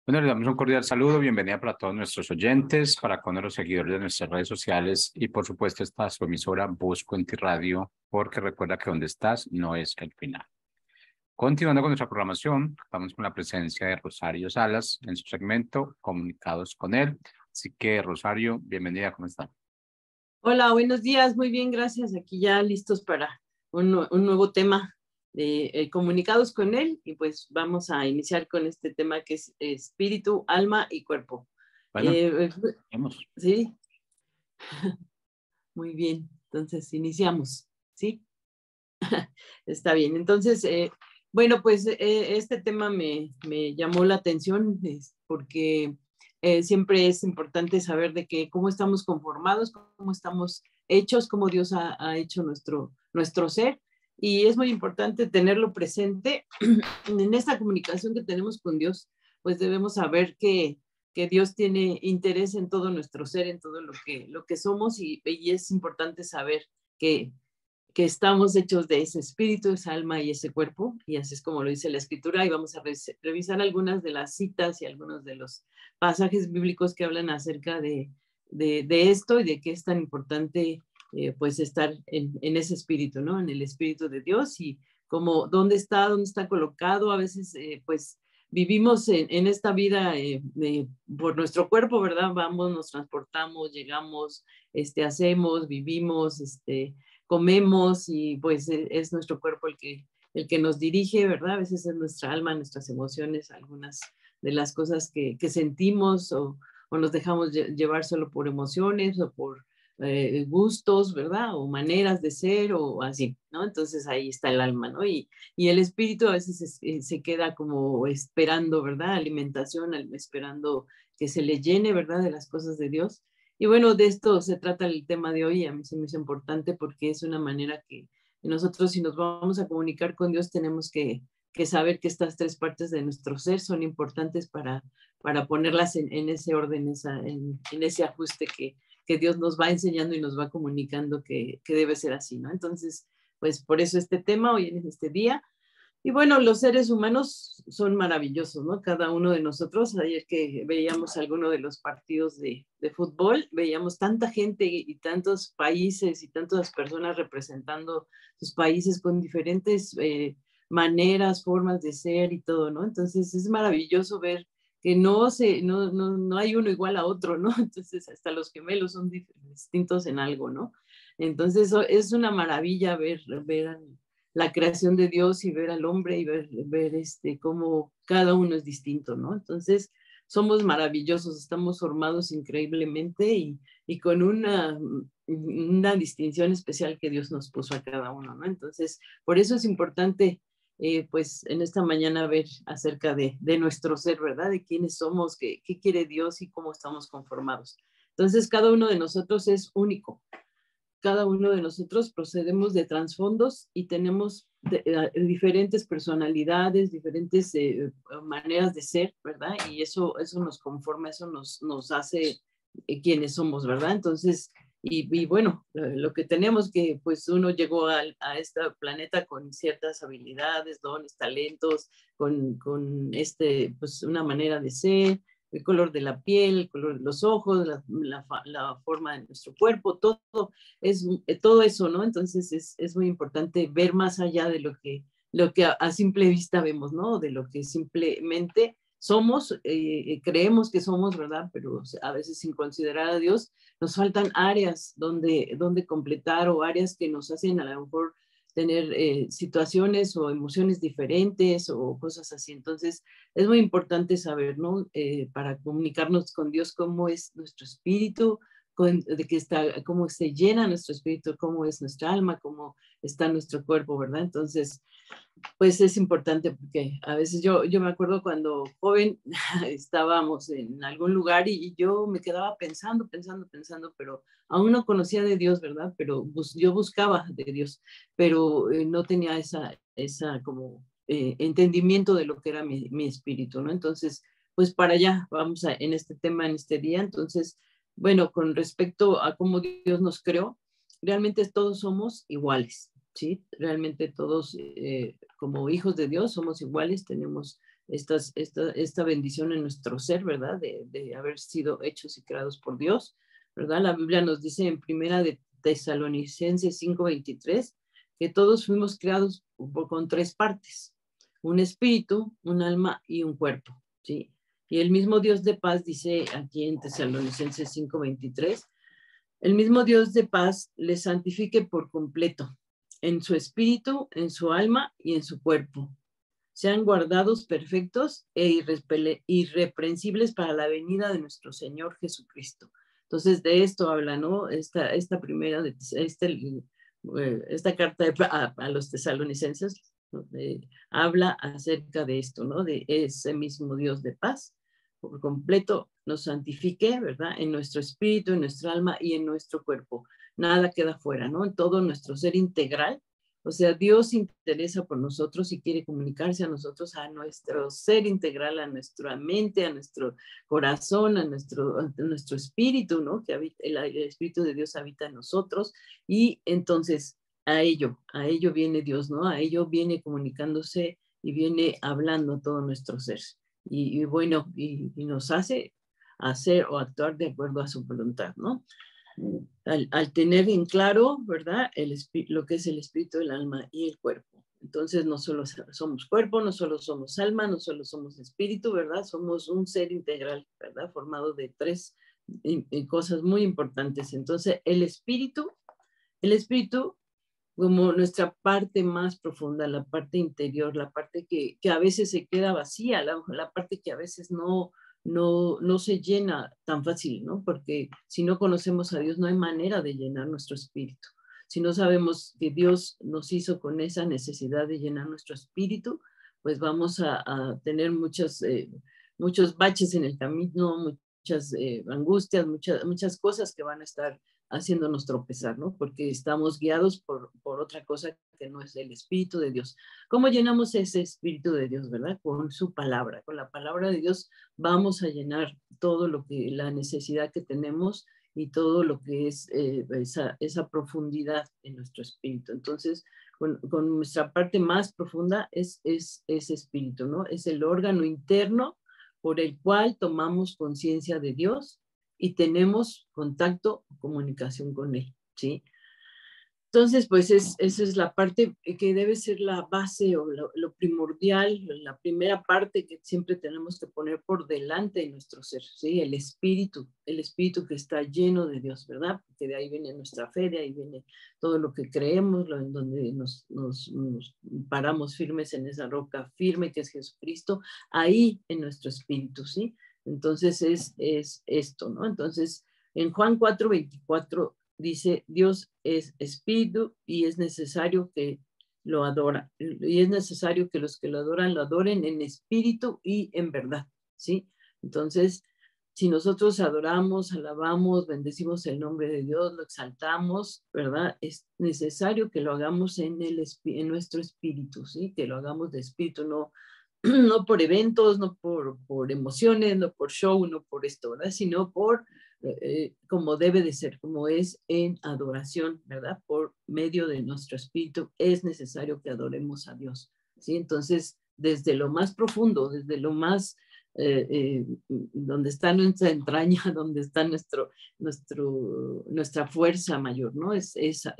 Bueno, le damos un cordial saludo, bienvenida para todos nuestros oyentes, para con los seguidores de nuestras redes sociales y por supuesto esta su emisora Voz Cuenti Radio, porque recuerda que donde estás no es el final. Continuando con nuestra programación, estamos con la presencia de Rosario Salas en su segmento Comunicados con él. Así que Rosario, bienvenida, ¿cómo está? Hola, buenos días, muy bien, gracias. Aquí ya listos para un nuevo tema de comunicados con él y pues vamos a iniciar con este tema que es espíritu, alma y cuerpo. Bueno, Eh, vamos. sí, muy bien, entonces iniciamos, ¿sí? Está bien, entonces, bueno, pues este tema me llamó la atención porque siempre es importante saber de que cómo estamos conformados, cómo estamos hechos, cómo Dios ha hecho nuestro ser. Y es muy importante tenerlo presente en esta comunicación que tenemos con Dios, pues debemos saber que Dios tiene interés en todo nuestro ser, en todo lo que somos y es importante saber que que estamos hechos de ese espíritu, esa alma y ese cuerpo, y así es como lo dice la escritura, y vamos a revisar algunas de las citas y algunos de los pasajes bíblicos que hablan acerca de esto y de qué es tan importante pues estar en ese espíritu, ¿no? En el espíritu de Dios y como dónde está colocado, a veces pues vivimos en esta vida por nuestro cuerpo, ¿verdad? Vamos, nos transportamos, llegamos, hacemos, vivimos, comemos y pues es nuestro cuerpo el que nos dirige, ¿verdad? A veces es nuestra alma, nuestras emociones, algunas de las cosas que sentimos o nos dejamos llevar solo por emociones o por gustos, ¿verdad? O maneras de ser o así, ¿no? Entonces ahí está el alma, ¿no? Y el espíritu a veces se queda como esperando, ¿verdad? Alimentación, esperando que se le llene, ¿verdad? De las cosas de Dios. Y bueno, de esto se trata el tema de hoy, a mí se me hizo importante porque es una manera que nosotros si nos vamos a comunicar con Dios tenemos que saber que estas tres partes de nuestro ser son importantes para ponerlas en ese orden, en ese ajuste que Dios nos va enseñando y nos va comunicando que debe ser así, ¿no? Entonces, pues por eso este tema hoy en este día. Y bueno, los seres humanos son maravillosos, ¿no? Cada uno de nosotros, ayer que veíamos alguno de los partidos de fútbol, veíamos tanta gente y tantos países y tantas personas representando sus países con diferentes maneras, formas de ser y todo, ¿no? Entonces es maravilloso ver que no hay uno igual a otro, ¿no? Entonces hasta los gemelos son distintos en algo, ¿no? Entonces es una maravilla ver la creación de Dios y ver al hombre y ver cómo cada uno es distinto, ¿no? Entonces, somos maravillosos, estamos formados increíblemente y con una distinción especial que Dios nos puso a cada uno, ¿no? Entonces, por eso es importante, pues, en esta mañana ver acerca de nuestro ser, ¿verdad? De quiénes somos, qué quiere Dios y cómo estamos conformados. Entonces, cada uno de nosotros es único, cada uno de nosotros procedemos de trasfondos y tenemos diferentes personalidades, diferentes maneras de ser, ¿verdad? Y eso nos conforma, eso nos hace quienes somos, ¿verdad? Entonces, y bueno, lo que tenemos que, pues uno llegó a este planeta con ciertas habilidades, dones, talentos, con pues una manera de ser, el color de la piel, el color de los ojos, la forma de nuestro cuerpo, es todo eso, ¿no? Entonces es muy importante ver más allá de lo que a simple vista vemos, ¿no? De lo que simplemente somos, creemos que somos, ¿verdad? Pero a veces sin considerar a Dios, nos faltan áreas donde completar o áreas que nos hacen a lo mejor tener situaciones o emociones diferentes o cosas así. Entonces, es muy importante saber, ¿no? Para comunicarnos con Dios, cómo es nuestro espíritu, de que está, cómo se llena nuestro espíritu, cómo es nuestra alma, cómo está nuestro cuerpo, ¿verdad? Entonces, pues es importante porque a veces yo me acuerdo cuando joven estábamos en algún lugar y yo me quedaba pensando, pero aún no conocía de Dios, ¿verdad? Pero yo buscaba de Dios, pero no tenía esa como entendimiento de lo que era mi espíritu, ¿no? Entonces, pues para allá vamos en este tema, en este día. Entonces, bueno, con respecto a cómo Dios nos creó, realmente todos somos iguales, ¿sí? Realmente todos como hijos de Dios somos iguales, tenemos esta bendición en nuestro ser, ¿verdad? De haber sido hechos y creados por Dios, ¿verdad? La Biblia nos dice en Primera de Tesalonicenses 5:23 que todos fuimos creados con tres partes, un espíritu, un alma y un cuerpo, ¿sí? Y el mismo Dios de paz dice aquí en Tesalonicenses 5:23, el mismo Dios de paz les santifique por completo, en su espíritu, en su alma y en su cuerpo. Sean guardados perfectos e irreprensibles para la venida de nuestro Señor Jesucristo. Entonces, de esto habla, ¿no? Esta primera, esta carta a los tesalonicenses habla acerca de esto, ¿no? De ese mismo Dios de paz por completo nos santifique, ¿verdad? En nuestro espíritu, en nuestra alma y en nuestro cuerpo. Nada queda fuera, ¿no? En todo nuestro ser integral. O sea, Dios se interesa por nosotros y quiere comunicarse a nosotros, a nuestro ser integral, a nuestra mente, a nuestro corazón, a nuestro espíritu, ¿no? Que habita, el espíritu de Dios habita en nosotros. Y entonces a ello viene Dios, ¿no? A ello viene comunicándose y viene hablando todo nuestro ser. Y bueno, y nos hace hacer o actuar de acuerdo a su voluntad, ¿no? Al tener en claro, ¿verdad? Lo que es el espíritu, el alma y el cuerpo. Entonces no solo somos cuerpo, no solo somos alma, no solo somos espíritu, ¿verdad? Somos un ser integral, ¿verdad? Formado de tres cosas muy importantes. Entonces el espíritu como nuestra parte más profunda, la parte interior, la parte que a veces se queda vacía, la parte que a veces no se llena tan fácil, ¿no? Porque si no conocemos a Dios, no hay manera de llenar nuestro espíritu. Si no sabemos que Dios nos hizo con esa necesidad de llenar nuestro espíritu, pues vamos a tener muchos baches en el camino, muchas angustias, muchas cosas que van a estar haciéndonos tropezar, ¿no? Porque estamos guiados por otra cosa que no es el Espíritu de Dios. ¿Cómo llenamos ese Espíritu de Dios, verdad? Con su palabra. Con la palabra de Dios vamos a llenar todo lo que, la necesidad que tenemos y todo lo que es esa profundidad en nuestro espíritu. Entonces, con nuestra parte más profunda es ese espíritu, ¿no? Es el órgano interno por el cual tomamos conciencia de Dios y tenemos contacto o comunicación con él, ¿sí? Entonces, pues esa es la parte que debe ser la base o lo primordial, la primera parte que siempre tenemos que poner por delante de nuestro ser, ¿sí? El espíritu que está lleno de Dios, ¿verdad? Porque de ahí viene nuestra fe, de ahí viene todo lo que creemos, en donde nos paramos firmes en esa roca firme que es Jesucristo, ahí en nuestro espíritu, ¿sí? Entonces es esto, ¿no? Entonces, en Juan 4:24 dice, Dios es espíritu y es necesario que lo adoran. Y es necesario que los que lo adoren en espíritu y en verdad, ¿sí? Entonces, si nosotros adoramos, alabamos, bendecimos el nombre de Dios, lo exaltamos, ¿verdad? Es necesario que lo hagamos en nuestro espíritu, ¿sí? Que lo hagamos de espíritu, no por eventos, no por emociones, no por show, no por esto, ¿verdad? Sino por como debe de ser, como es en adoración, ¿verdad? Por medio de nuestro espíritu es necesario que adoremos a Dios, ¿sí? Entonces, desde lo más profundo, desde lo más, donde está nuestra entraña, donde está nuestra fuerza mayor, ¿no? Es ese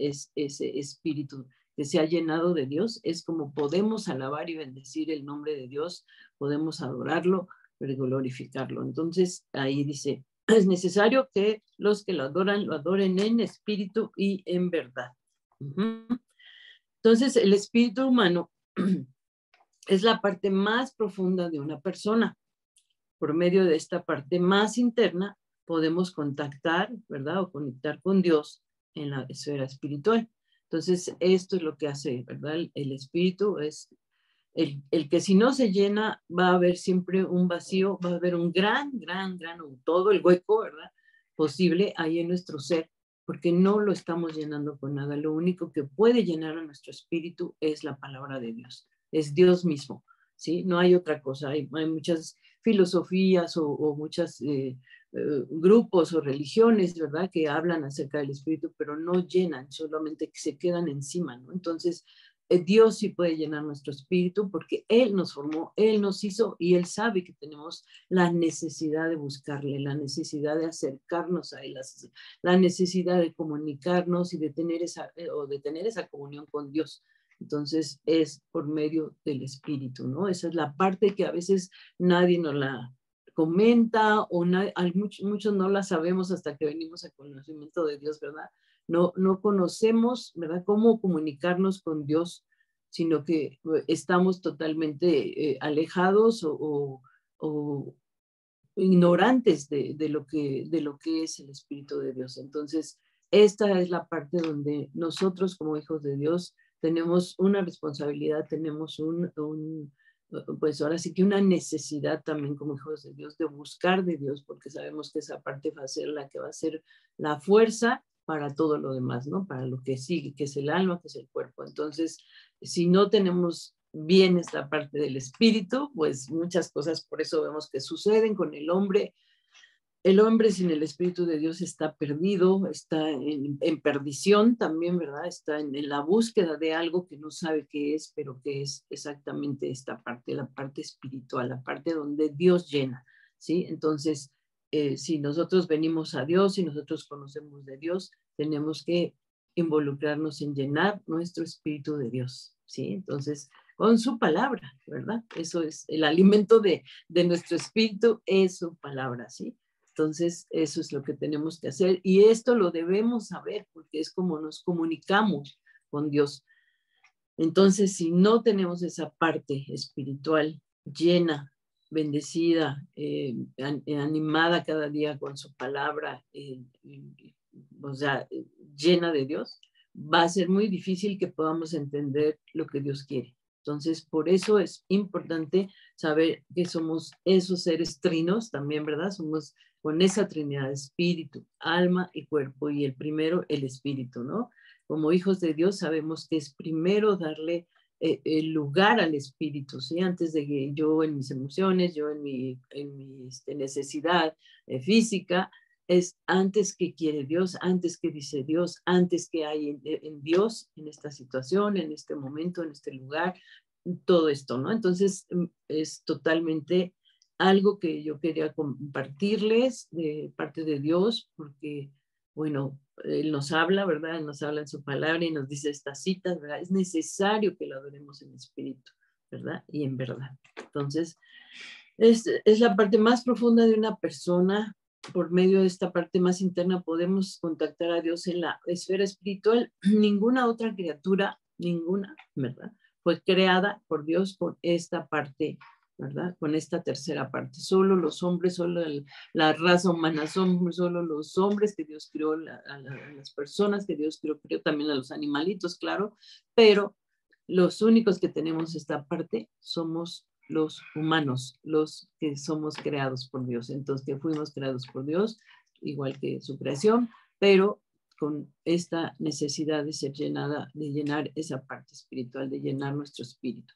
espíritu que se ha llenado de Dios, es como podemos alabar y bendecir el nombre de Dios, podemos adorarlo, glorificarlo. Entonces, ahí dice, es necesario que los que lo adoren en espíritu y en verdad. Entonces, el espíritu humano es la parte más profunda de una persona. Por medio de esta parte más interna, podemos contactar, ¿verdad? O conectar con Dios en la esfera espiritual. Entonces, esto es lo que hace, ¿verdad? El espíritu es el que si no se llena, va a haber siempre un vacío, va a haber un gran, todo el hueco, ¿verdad? Posible ahí en nuestro ser, porque no lo estamos llenando con nada. Lo único que puede llenar a nuestro espíritu es la palabra de Dios, es Dios mismo, ¿sí? No hay otra cosa. Hay muchas filosofías o muchas grupos o religiones, ¿verdad? Que hablan acerca del espíritu, pero no llenan, solamente que se quedan encima, ¿no? Entonces, Dios sí puede llenar nuestro espíritu porque Él nos formó, Él nos hizo y Él sabe que tenemos la necesidad de buscarle, la necesidad de acercarnos a Él, la necesidad de comunicarnos y de tener esa comunión con Dios. Entonces es por medio del espíritu, ¿no? Esa es la parte que a veces nadie nos la comenta o muchos no la sabemos hasta que venimos al conocimiento de Dios, ¿verdad? No conocemos, ¿verdad?, cómo comunicarnos con Dios, sino que estamos totalmente alejados o ignorantes de lo que es el Espíritu de Dios. Entonces, esta es la parte donde nosotros como hijos de Dios tenemos una responsabilidad, tenemos pues ahora sí que una necesidad también como hijos de Dios de buscar de Dios, porque sabemos que esa parte va a ser la que va a ser la fuerza para todo lo demás, ¿no? Para lo que sigue, que es el alma, que es el cuerpo. Entonces, si no tenemos bien esta parte del espíritu, pues muchas cosas por eso vemos que suceden con el hombre. El hombre sin el Espíritu de Dios está perdido, está en perdición también, ¿verdad? Está en la búsqueda de algo que no sabe qué es, pero que es exactamente esta parte, la parte espiritual, la parte donde Dios llena, ¿sí? Entonces, si nosotros venimos a Dios, si nosotros conocemos de Dios, tenemos que involucrarnos en llenar nuestro espíritu de Dios, ¿sí? Entonces, con su palabra, ¿verdad? Eso es el alimento de nuestro espíritu, es su palabra, ¿sí? Entonces, eso es lo que tenemos que hacer y esto lo debemos saber porque es como nos comunicamos con Dios. Entonces, si no tenemos esa parte espiritual llena, bendecida, animada cada día con su palabra, o sea, llena de Dios, va a ser muy difícil que podamos entender lo que Dios quiere. Entonces, por eso es importante saber que somos esos seres trinos también, ¿verdad? Somos con esa trinidad, espíritu, alma y cuerpo, y el primero, el espíritu, ¿no? Como hijos de Dios sabemos que es primero darle el lugar al espíritu, ¿sí? Antes de que yo en mis emociones, yo en mi necesidad física, es antes que quiere Dios, antes que dice Dios, antes que hay en Dios, en esta situación, en este momento, en este lugar, todo esto, ¿no? Entonces es totalmente algo que yo quería compartirles de parte de Dios, porque, bueno, Él nos habla, ¿verdad? Él nos habla en su palabra y nos dice estas citas, ¿verdad? Es necesario que lo adoremos en espíritu, ¿verdad? Y en verdad. Entonces, es la parte más profunda de una persona. Por medio de esta parte más interna podemos contactar a Dios en la esfera espiritual. Ninguna otra criatura, ninguna, ¿verdad?, fue creada por Dios con esta parte, ¿verdad? Con esta tercera parte. Solo los hombres, solo la raza humana, solo los hombres que Dios creó, a las personas que Dios creó también a los animalitos, claro, pero los únicos que tenemos esta parte somos los humanos, los que somos creados por Dios. Entonces, que fuimos creados por Dios, igual que su creación, pero con esta necesidad de ser llenada, de llenar esa parte espiritual, de llenar nuestro espíritu.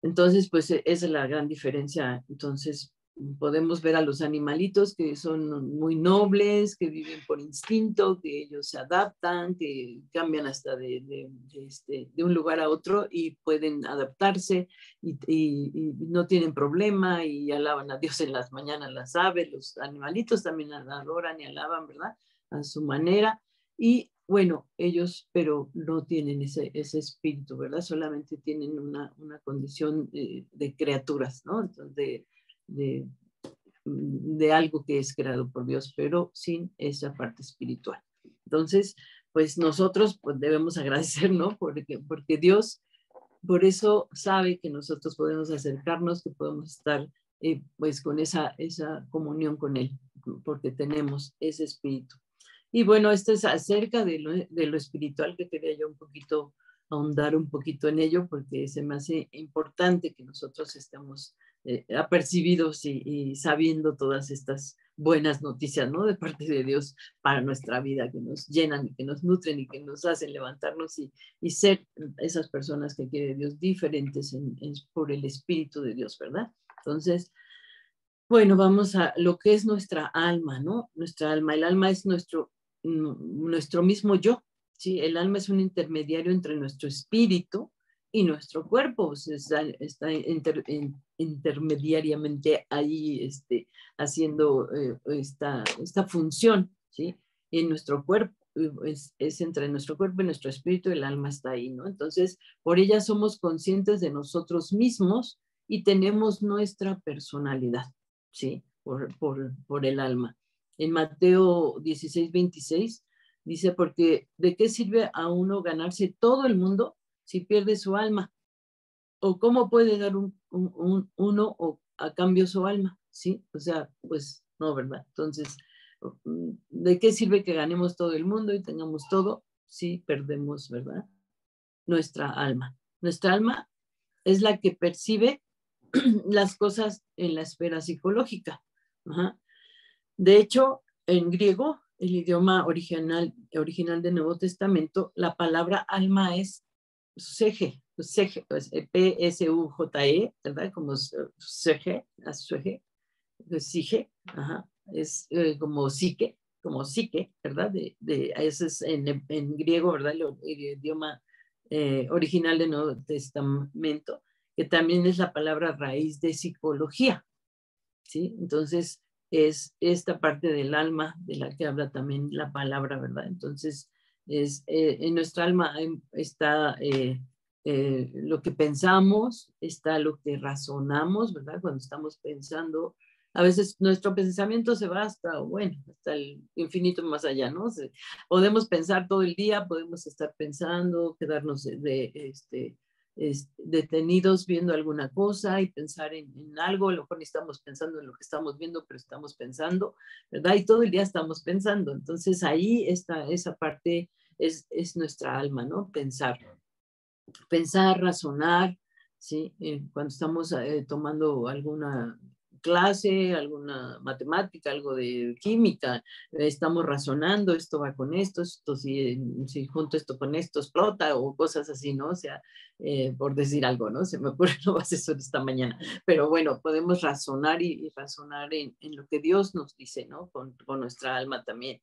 Entonces, pues esa es la gran diferencia. Entonces, podemos ver a los animalitos que son muy nobles, que viven por instinto, que ellos se adaptan, que cambian hasta de un lugar a otro y pueden adaptarse y no tienen problema y alaban a Dios en las mañanas las aves, los animalitos también adoran y alaban, ¿verdad?, a su manera. Y bueno, ellos, pero no tienen ese espíritu, ¿verdad? Solamente tienen una condición de criaturas, ¿no? Entonces, de algo que es creado por Dios, pero sin esa parte espiritual. Entonces, pues nosotros pues, debemos agradecer, ¿no? Porque Dios, por eso sabe que nosotros podemos acercarnos, que podemos estar pues con esa comunión con Él, porque tenemos ese espíritu. Y bueno, esto es acerca de lo espiritual que quería yo un poquito ahondar un poquito en ello, porque se me hace importante que nosotros estemos apercibidos y sabiendo todas estas buenas noticias, ¿no?, de parte de Dios para nuestra vida, que nos llenan y que nos nutren y que nos hacen levantarnos y ser esas personas que quiere Dios diferentes por el Espíritu de Dios, ¿verdad? Entonces, bueno, vamos a lo que es nuestra alma, ¿no? Nuestra alma, el alma es nuestro mismo yo, ¿sí? El alma es un intermediario entre nuestro espíritu y nuestro cuerpo, o sea, está intermediariamente ahí haciendo esta función, ¿sí? En nuestro cuerpo, es entre nuestro cuerpo y nuestro espíritu, el alma está ahí, ¿no? Entonces, por ella somos conscientes de nosotros mismos y tenemos nuestra personalidad, ¿sí? Por el alma. En Mateo 16:26 dice, porque ¿de qué sirve a uno ganarse todo el mundo si pierde su alma? ¿O cómo puede dar uno o a cambio su alma? ¿Sí? O sea, pues no, ¿verdad? Entonces, ¿de qué sirve que ganemos todo el mundo y tengamos todo si perdemos, ¿verdad? Nuestra alma. Nuestra alma es la que percibe las cosas en la esfera psicológica. Ajá. De hecho, en griego, el idioma original del Nuevo Testamento, la palabra alma es Psuje, P-S-U-J-E, ¿verdad? Como Psuje, Sige, ajá, es como psique, ¿verdad? Ese es en griego, ¿verdad? El idioma original del Nuevo Testamento, que también es la palabra raíz de psicología, ¿sí? Entonces, es esta parte del alma de la que habla también la palabra, ¿verdad? Entonces, en nuestra alma está lo que pensamos, está lo que razonamos, ¿verdad? Cuando estamos pensando, a veces nuestro pensamiento se va hasta, bueno, hasta el infinito más allá, ¿no? Podemos pensar todo el día, podemos estar pensando, quedarnos detenidos viendo alguna cosa y pensar en algo, a lo mejor ni estamos pensando en lo que estamos viendo, pero estamos pensando, ¿verdad? Y todo el día estamos pensando. Entonces ahí está esa parte, es nuestra alma, ¿no? Pensar, razonar, ¿sí? Cuando estamos tomando alguna clase, alguna matemática, algo de química, estamos razonando, esto va con esto si junto esto con esto explota o cosas así, ¿no? O sea, por decir algo, ¿no? Se me ocurre no más eso esta mañana, pero bueno, podemos razonar y razonar en lo que Dios nos dice, ¿no? Con nuestra alma también.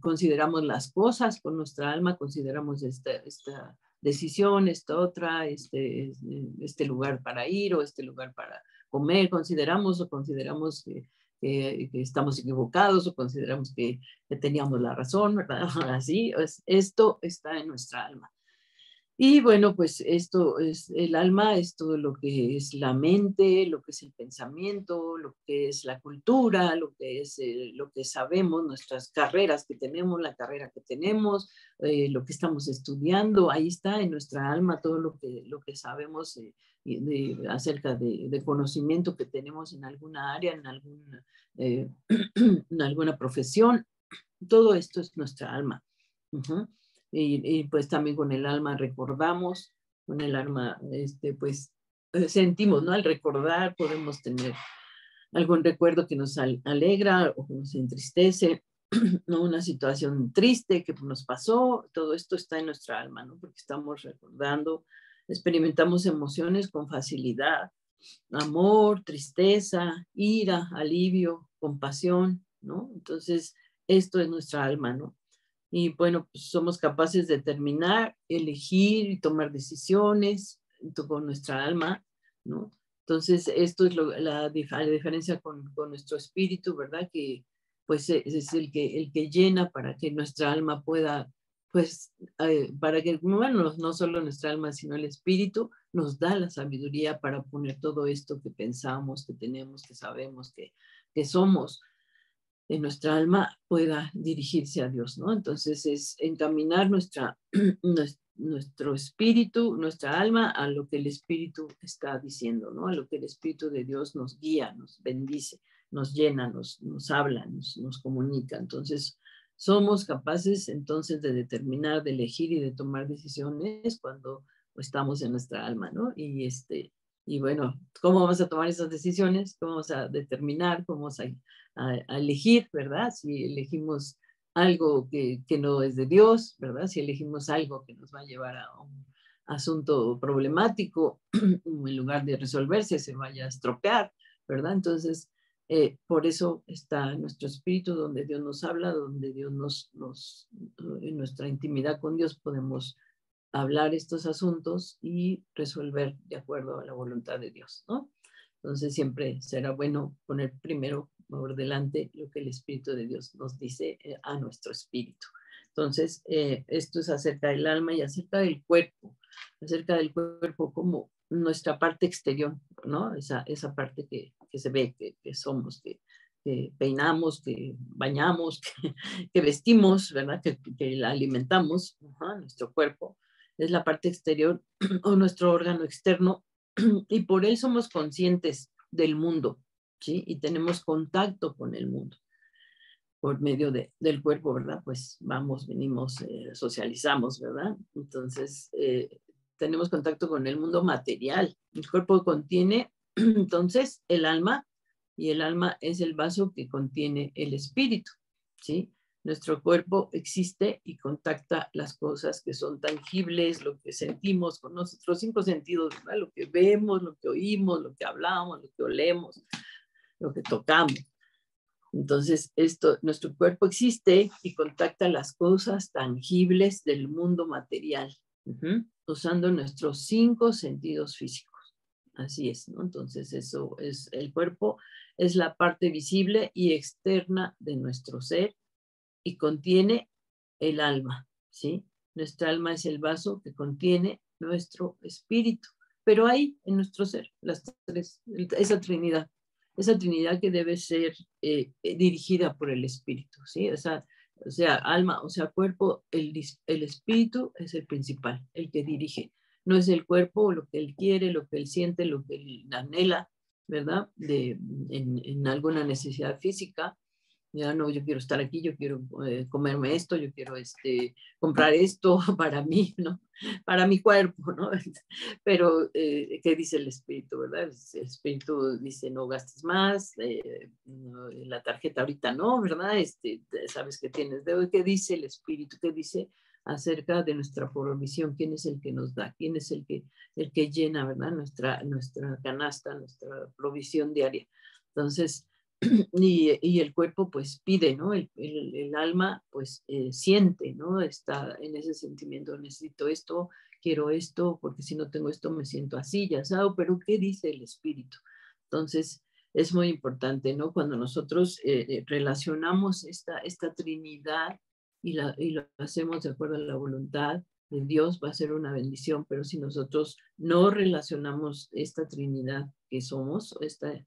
Consideramos las cosas con nuestra alma, consideramos esta decisión, esta otra, este lugar para ir o este lugar para comer, consideramos que estamos equivocados o consideramos que teníamos la razón, ¿verdad? Así, esto está en nuestra alma. Y bueno, pues esto es el alma, es todo lo que es la mente, lo que es el pensamiento, lo que es la cultura, lo que es lo que sabemos, nuestras carreras que tenemos, la carrera que tenemos, lo que estamos estudiando, ahí está en nuestra alma todo lo que sabemos acerca de conocimiento que tenemos en alguna área, en alguna profesión. Todo esto es nuestra alma. Uh-huh. Y pues también con el alma recordamos, con el alma pues sentimos, ¿no? Al recordar podemos tener algún recuerdo que nos alegra o que nos entristece, ¿no? Una situación triste que nos pasó, todo esto está en nuestra alma, ¿no? Porque estamos recordando, experimentamos emociones con facilidad, amor, tristeza, ira, alivio, compasión, ¿no? Entonces, esto es nuestra alma, ¿no? Y bueno, pues somos capaces de determinar, elegir y tomar decisiones con nuestra alma, ¿no? Entonces, esto es la diferencia con nuestro espíritu, ¿verdad? Que pues es el que llena para que nuestra alma pueda, pues, para que, bueno, no solo nuestra alma, sino el espíritu nos da la sabiduría para poner todo esto que pensamos, que tenemos, que sabemos, que somos de nuestra alma pueda dirigirse a Dios, ¿no? Entonces es encaminar nuestro espíritu, nuestra alma a lo que el espíritu está diciendo, ¿no? A lo que el espíritu de Dios nos guía, nos bendice, nos llena, nos habla, nos comunica. Entonces somos capaces entonces de determinar, de elegir y de tomar decisiones cuando estamos en nuestra alma, ¿no? Y bueno, ¿cómo vamos a tomar esas decisiones? ¿Cómo vamos a determinar? ¿Cómo vamos a elegir, ¿verdad? Si elegimos algo que no es de Dios, ¿verdad? Si elegimos algo que nos va a llevar a un asunto problemático, en lugar de resolverse, se vaya a estropear, ¿verdad? Entonces, Por eso está nuestro espíritu, donde Dios nos habla, donde Dios en nuestra intimidad con Dios podemos hablar estos asuntos y resolver de acuerdo a la voluntad de Dios, ¿no? Entonces siempre será bueno poner primero por delante lo que el Espíritu de Dios nos dice a nuestro espíritu. Entonces, esto es acerca del alma y acerca del cuerpo como nuestra parte exterior, ¿no? Esa parte que se ve, que somos, que peinamos, que bañamos, que vestimos, ¿verdad? Que la alimentamos, nuestro cuerpo, es la parte exterior o nuestro órgano externo, y por él somos conscientes del mundo, ¿sí? Y tenemos contacto con el mundo por medio del cuerpo, ¿verdad? Pues vamos, venimos, socializamos, ¿verdad? Entonces, tenemos contacto con el mundo material. El cuerpo contiene, entonces, el alma, y el alma es el vaso que contiene el espíritu, ¿sí? Nuestro cuerpo existe y contacta las cosas que son tangibles, lo que sentimos con nuestros 5 sentidos, ¿verdad? Lo que vemos, lo que oímos, lo que hablamos, lo que olemos, lo que tocamos. Entonces, nuestro cuerpo existe y contacta las cosas tangibles del mundo material, usando nuestros 5 sentidos físicos. Así es, ¿no? Entonces, eso es, el cuerpo es la parte visible y externa de nuestro ser y contiene el alma, ¿sí? Nuestra alma es el vaso que contiene nuestro espíritu, pero hay en nuestro ser las tres, esa trinidad que debe ser dirigida por el espíritu, ¿sí? O sea, alma, o sea, cuerpo, el espíritu es el principal, el que dirige. No es el cuerpo lo que él quiere, lo que él siente, lo que él anhela, ¿verdad? En alguna necesidad física. Ya no, yo quiero estar aquí, yo quiero comerme esto, yo quiero comprar esto para mí, ¿no? Para mi cuerpo, ¿no? Pero, ¿qué dice el espíritu, verdad? El espíritu dice, no gastes más, no, la tarjeta ahorita no, ¿verdad? Sabes que tienes deuda. ¿Qué dice el espíritu? ¿Qué dice acerca de nuestra provisión? ¿Quién es el que nos da? ¿Quién es el que llena, ¿verdad? Nuestra canasta, nuestra provisión diaria. Entonces, y el cuerpo pues pide, ¿no? El alma pues siente, ¿no? Está en ese sentimiento, necesito esto, quiero esto, porque si no tengo esto me siento así, ya sabes, pero ¿qué dice el espíritu? Entonces, es muy importante, ¿no? Cuando nosotros relacionamos esta trinidad y lo hacemos de acuerdo a la voluntad de Dios, va a ser una bendición, pero si nosotros no relacionamos esta trinidad que somos, este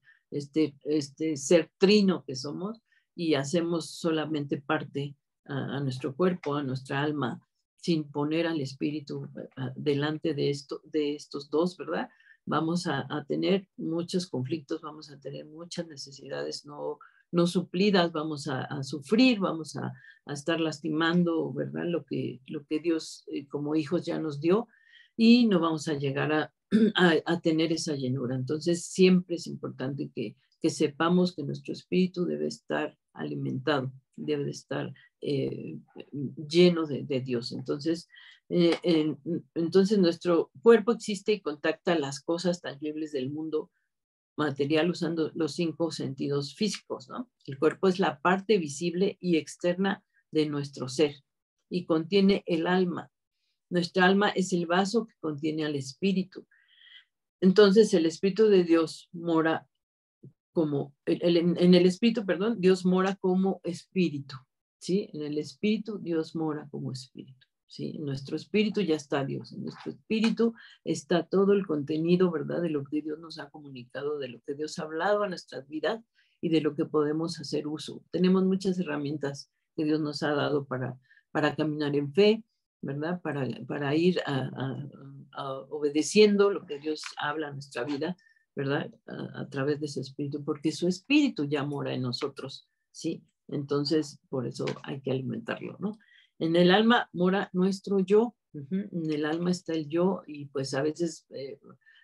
ser trino que somos, y hacemos solamente parte a nuestro cuerpo, a nuestra alma, sin poner al espíritu delante de estos dos, ¿verdad? Vamos a tener muchos conflictos, vamos a tener muchas necesidades no suplidas, vamos a sufrir, vamos a estar lastimando, ¿verdad? Lo que Dios como hijos ya nos dio, y no vamos a llegar a tener esa llenura. Entonces, siempre es importante que sepamos que nuestro espíritu debe estar alimentado, debe de estar lleno de Dios. Entonces, entonces, nuestro cuerpo existe y contacta las cosas tangibles del mundo material usando los 5 sentidos físicos, ¿no? El cuerpo es la parte visible y externa de nuestro ser y contiene el alma. Nuestra alma es el vaso que contiene al espíritu. Entonces, el espíritu de Dios mora en el espíritu, perdón, Dios mora como espíritu, ¿sí? En el espíritu Dios mora como espíritu, ¿sí? En nuestro espíritu ya está Dios, en nuestro espíritu está todo el contenido, ¿verdad? De lo que Dios nos ha comunicado, de lo que Dios ha hablado a nuestras vidas y de lo que podemos hacer uso. Tenemos muchas herramientas que Dios nos ha dado para caminar en fe, ¿verdad? Para ir obedeciendo lo que Dios habla a nuestra vida, ¿verdad? A través de su espíritu, porque su espíritu ya mora en nosotros, ¿sí? Entonces, por eso hay que alimentarlo, ¿no? En el alma mora nuestro yo, en el alma está el yo, y pues a veces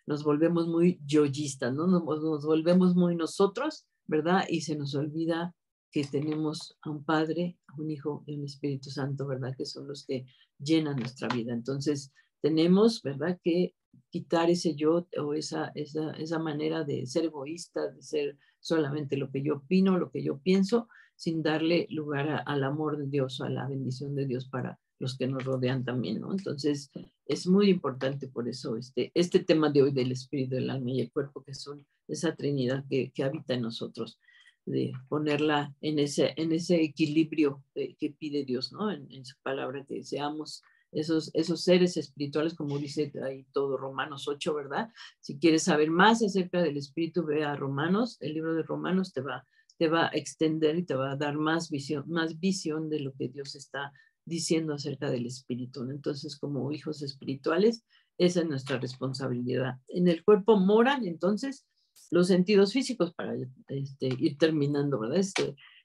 nos volvemos muy yoyistas, ¿no? Nos volvemos muy nosotros, ¿verdad? Y se nos olvida que tenemos a un Padre, a un Hijo y un Espíritu Santo, ¿verdad? Que son los que llenan nuestra vida. Entonces, tenemos, ¿verdad? Que quitar ese yo o esa manera de ser egoísta, de ser solamente lo que yo opino, lo que yo pienso, sin darle lugar al amor de Dios, a la bendición de Dios para los que nos rodean también, ¿no? Entonces, es muy importante por eso este tema de hoy del espíritu, del alma y el cuerpo, que son esa trinidad que habita en nosotros, de ponerla en ese equilibrio que pide Dios, ¿no? En su palabra, que seamos esos seres espirituales, como dice ahí todo Romanos 8, ¿verdad? Si quieres saber más acerca del espíritu, ve a Romanos, el libro de Romanos te va a extender y te va a dar más visión de lo que Dios está diciendo acerca del espíritu, ¿no? Entonces, como hijos espirituales, esa es nuestra responsabilidad. En el cuerpo moran, entonces, los sentidos físicos, para ir terminando, ¿verdad?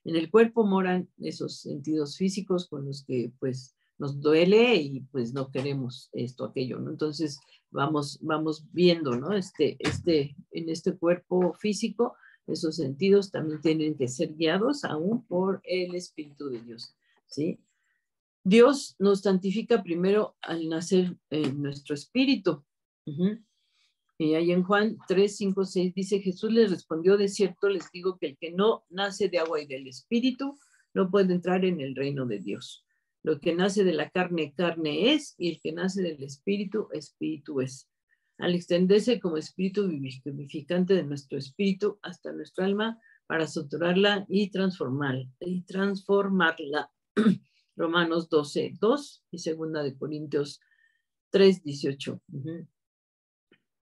En el cuerpo moran esos sentidos físicos con los que, pues, nos duele y pues no queremos esto, aquello, ¿no? Entonces vamos viendo, ¿no? En este cuerpo físico, esos sentidos también tienen que ser guiados aún por el Espíritu de Dios, ¿sí? Dios nos santifica primero al nacer en nuestro espíritu. Y ahí en Juan 3, 5, 6 dice, Jesús les respondió, de cierto les digo que el que no nace de agua y del espíritu no puede entrar en el reino de Dios. Lo que nace de la carne, carne es, y el que nace del espíritu, espíritu es. Al extenderse como espíritu vivificante de nuestro espíritu hasta nuestra alma para saturarla y transformarla. Romanos 12, 2 y 2 de Corintios 3, 18.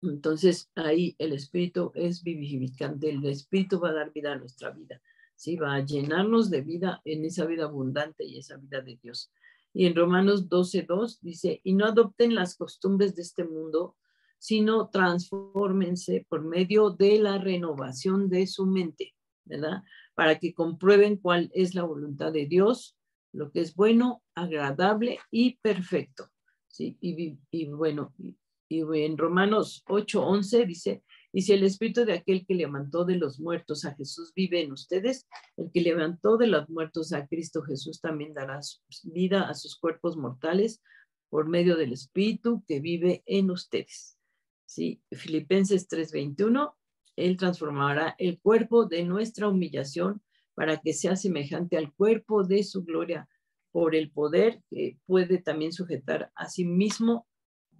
Entonces ahí el espíritu es vivificante, el espíritu va a dar vida a nuestra vida, ¿sí? Va a llenarnos de vida en esa vida abundante y esa vida de Dios. Y en Romanos 12, 2 dice, y no adopten las costumbres de este mundo, sino transfórmense por medio de la renovación de su mente, ¿verdad? Para que comprueben cuál es la voluntad de Dios, lo que es bueno, agradable y perfecto, ¿sí? Y bueno, y en Romanos 8, 11 dice, y si el espíritu de aquel que levantó de los muertos a Jesús vive en ustedes, el que levantó de los muertos a Cristo Jesús también dará vida a sus cuerpos mortales por medio del espíritu que vive en ustedes. ¿Sí? Filipenses 3:21, Él transformará el cuerpo de nuestra humillación para que sea semejante al cuerpo de su gloria por el poder que puede también sujetar a sí mismo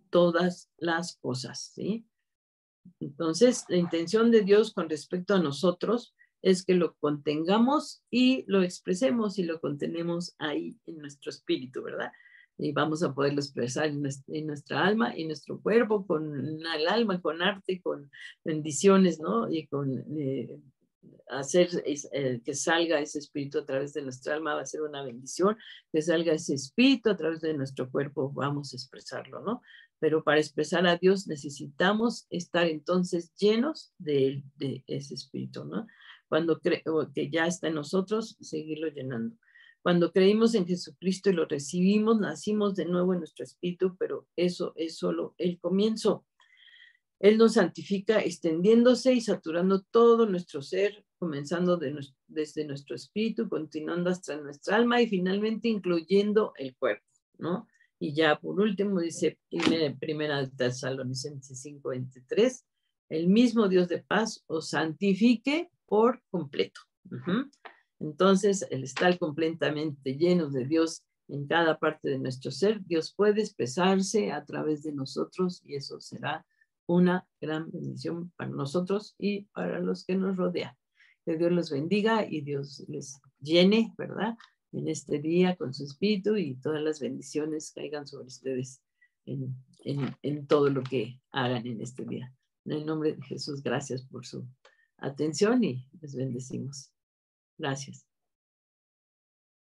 todas las cosas, ¿sí? Entonces, la intención de Dios con respecto a nosotros es que lo contengamos y lo expresemos y lo contenemos ahí en nuestro espíritu, ¿verdad? Y vamos a poderlo expresar en nuestra alma y nuestro cuerpo, con el alma, con arte, con bendiciones, ¿no? Y con hacer que salga ese espíritu a través de nuestra alma va a ser una bendición, que salga ese espíritu a través de nuestro cuerpo, vamos a expresarlo, ¿no? Pero para expresar a Dios necesitamos estar entonces llenos de ese espíritu, ¿no? Cuando que ya está en nosotros, seguirlo llenando. Cuando creímos en Jesucristo y lo recibimos, nacimos de nuevo en nuestro espíritu, pero eso es solo el comienzo. Él nos santifica extendiéndose y saturando todo nuestro ser, comenzando desde nuestro espíritu, continuando hasta nuestra alma y finalmente incluyendo el cuerpo, ¿no? Y ya por último dice primera de Tesalonicenses 5:23, el mismo Dios de paz os santifique por completo. Entonces, el estar completamente llenos de Dios en cada parte de nuestro ser, Dios puede expresarse a través de nosotros y eso será una gran bendición para nosotros y para los que nos rodean. Que Dios los bendiga y Dios les llene, ¿verdad? En este día con su espíritu y todas las bendiciones caigan sobre ustedes en todo lo que hagan en este día. En el nombre de Jesús, gracias por su atención y les bendecimos. Gracias.